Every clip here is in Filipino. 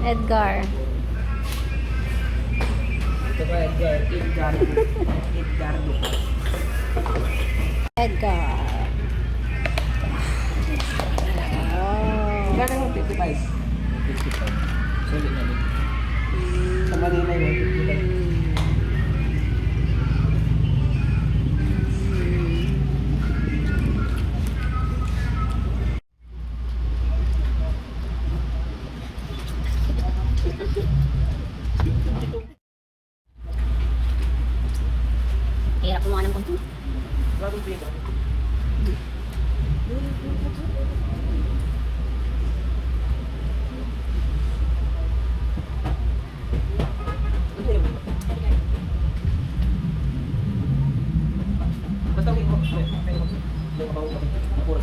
Edgar. Ito ba Edgar? Edgar. Oh. Gano'n mo 55? 55. Sulit na din. Sa Manila yun, 55. Hirap kumuha ng konti. Bagong pito. Basta wait mo. May kabaw mo. Pura.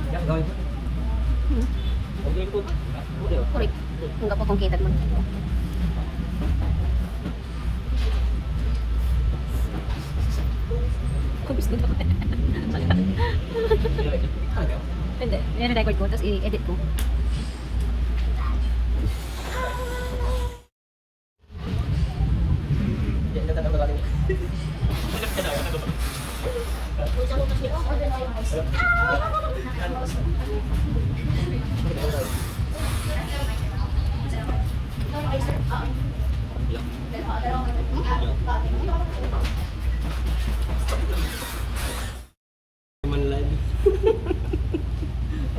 Yan, gawin mo. Kurik. Enggak po kung kita mo. Kubis dito. Hindi. Nire-record ko, tapos i-edit ko.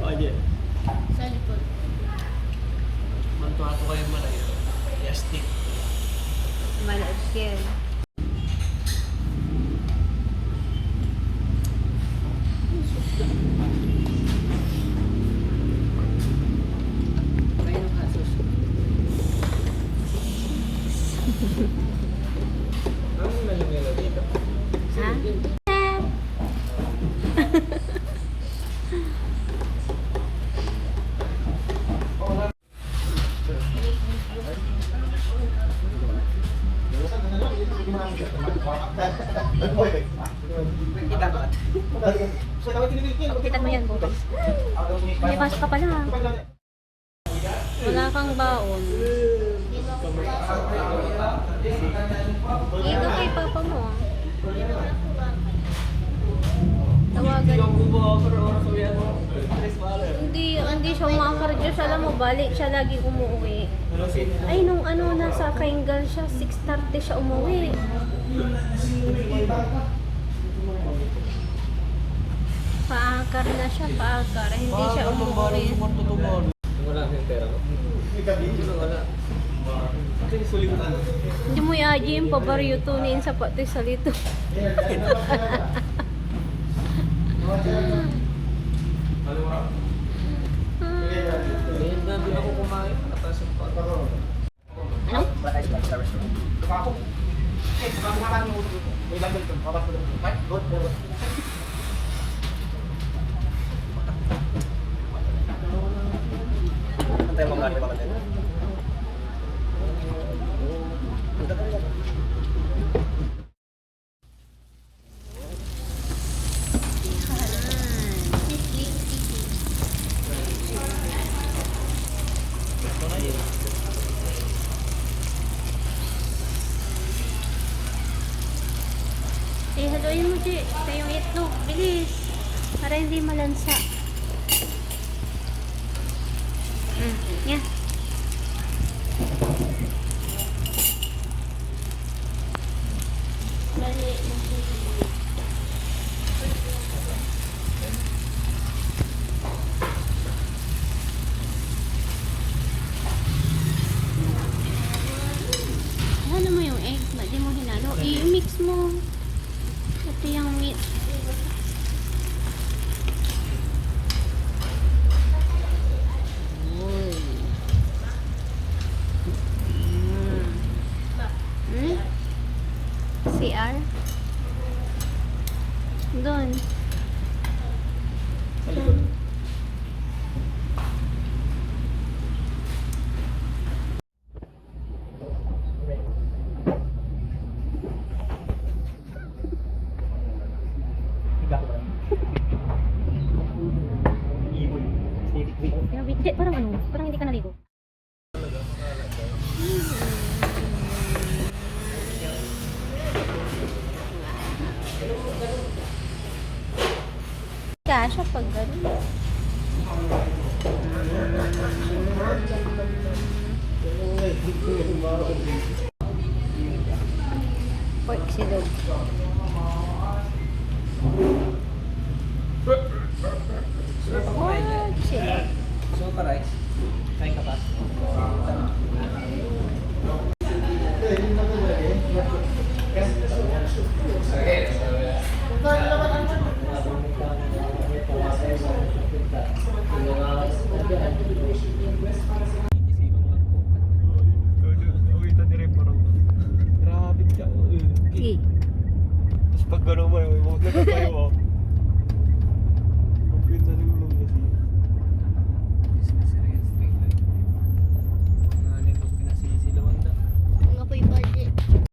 Oye, Sa likod. mantuwa ko kayo malay. Yastik. Malood yan. Ano malamelo dito? Ha? Kita ba? Kita mo yan bukas. May pasok ka pala. Wala kang baon. Ito kay papa mo. Tawagan. Hindi siya umakardyo. Alam mo, balik siya lagi umuwi. Ay, nung nasa Kaingal siya, 6:30 siya umuwi. Paakar na siya, paakar. Hindi siya umuwi. Wala kang pera ko. Wala. Kasi sulimutan. Hindi mo i-aji yung pabaryo tunin sa pati salito. Ngayon na doon ako kumain. Nakatas yung pag. Ano? Ako. Eh, kumakain mo. May laban ko. Papas ko doon. Ay, good. Antay mo nga rin pa natin. Haluin mo si. Ito yung itlog. Bilis. Para hindi malansa. Yan. Bali. Halo mo yung egg. Ba't di mo hinalo? I-mix mo. Ito yung meat. Uy. CR? Doon. Sa likod. Higa ko ba? Ibon. Hindi, parang ano? Parang hindi ka naligo. Kasha pag gano'n. Pork silog. Pork silog. So, rice. Kain ka pa?